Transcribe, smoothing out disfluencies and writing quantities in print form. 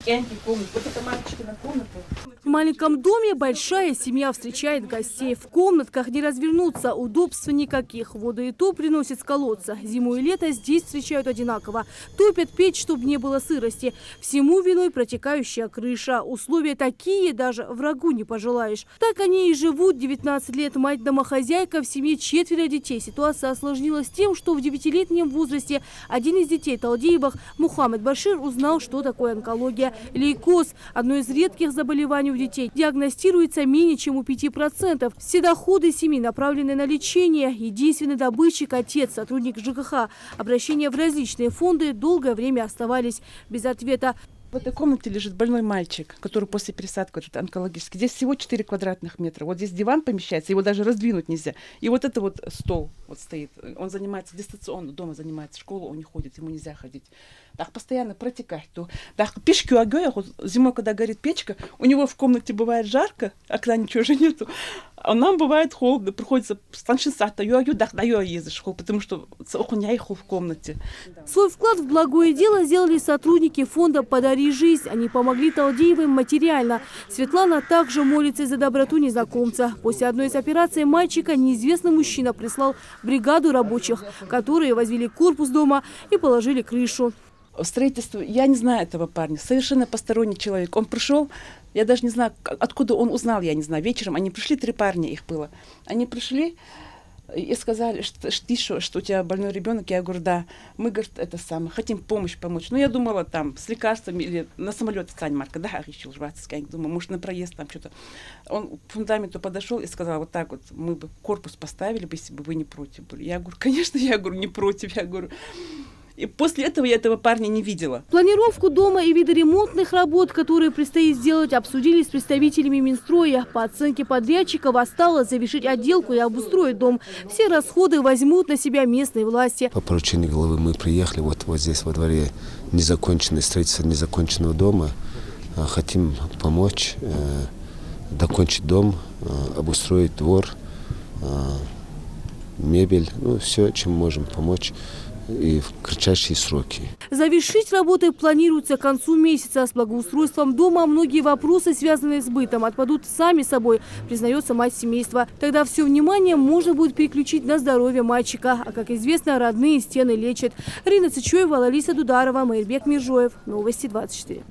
Вот это мальчикина комната. В маленьком доме большая семья встречает гостей. В комнатках не развернуться, удобств никаких. Воду и то приносят с колодца. Зиму и лето здесь встречают одинаково. Топят печь, чтобы не было сырости. Всему виной протекающая крыша. Условия такие, даже врагу не пожелаешь. Так они и живут 19 лет. Мать-домохозяйка, в семье 4 детей. Ситуация осложнилась тем, что в 9-летнем возрасте один из детей Талдеевых, Мухаммед Башир, узнал, что такое онкология. Лейкоз – одно из редких заболеваний у детей. Диагностируется менее чем у 5%. Все доходы семьи направлены на лечение. Единственный добытчик – отец, сотрудник ЖКХ. Обращения в различные фонды долгое время оставались без ответа. В этой комнате лежит больной мальчик, который после пересадки вот, онкологический. Здесь всего 4 квадратных метра. Вот здесь диван помещается, его даже раздвинуть нельзя. И вот это вот стол вот стоит. Он занимается дистанционно, дома занимается, в школу он не ходит, ему нельзя ходить. Так постоянно протекать. Так печки огонь, зимой, когда горит печка, у него в комнате бывает жарко, окна ничего же нету. А нам бывает холодно, приходится потому что в комнате. Свой вклад в благое дело сделали сотрудники фонда «Подари жизнь». Они помогли Талдеевым материально. Светлана также молится за доброту незнакомца. После одной из операций мальчика неизвестный мужчина прислал бригаду рабочих, которые возвели корпус дома и положили крышу. Строительство, я не знаю этого парня, совершенно посторонний человек. Он пришел, я даже не знаю, откуда он узнал, я не знаю. Вечером они пришли, 3 парня их было. Они пришли и сказали, что у тебя больной ребенок. Я говорю, да. Мы, говорит, это самое, хотим помочь. Ну, я думала, там, с лекарствами или на самолет в Марка, да, решил жваться. Я думаю, может, на проезд там что-то. Он к фундаменту подошел и сказал, вот так вот, мы бы корпус поставили бы, если бы вы не против были. Я говорю, конечно, я говорю, не против, я говорю. И после этого я этого парня не видела. Планировку дома и виды ремонтных работ, которые предстоит сделать, обсудили с представителями Минстроя. По оценке подрядчиков осталось завершить отделку и обустроить дом. Все расходы возьмут на себя местные власти. По поручению главы мы приехали вот здесь во дворе незаконченное строительство незаконченного дома. Хотим помочь докончить дом, обустроить двор, мебель, ну все, чем можем помочь. И в кратчайшие сроки. Завершить работы планируется к концу месяца. С благоустройством дома многие вопросы, связанные с бытом, отпадут сами собой, признается мать семейства. Тогда все внимание можно будет переключить на здоровье мальчика. А, как известно, родные стены лечат. Рина Цычоева, Лариса Дударова, Майрбек Миржоев. Новости 24.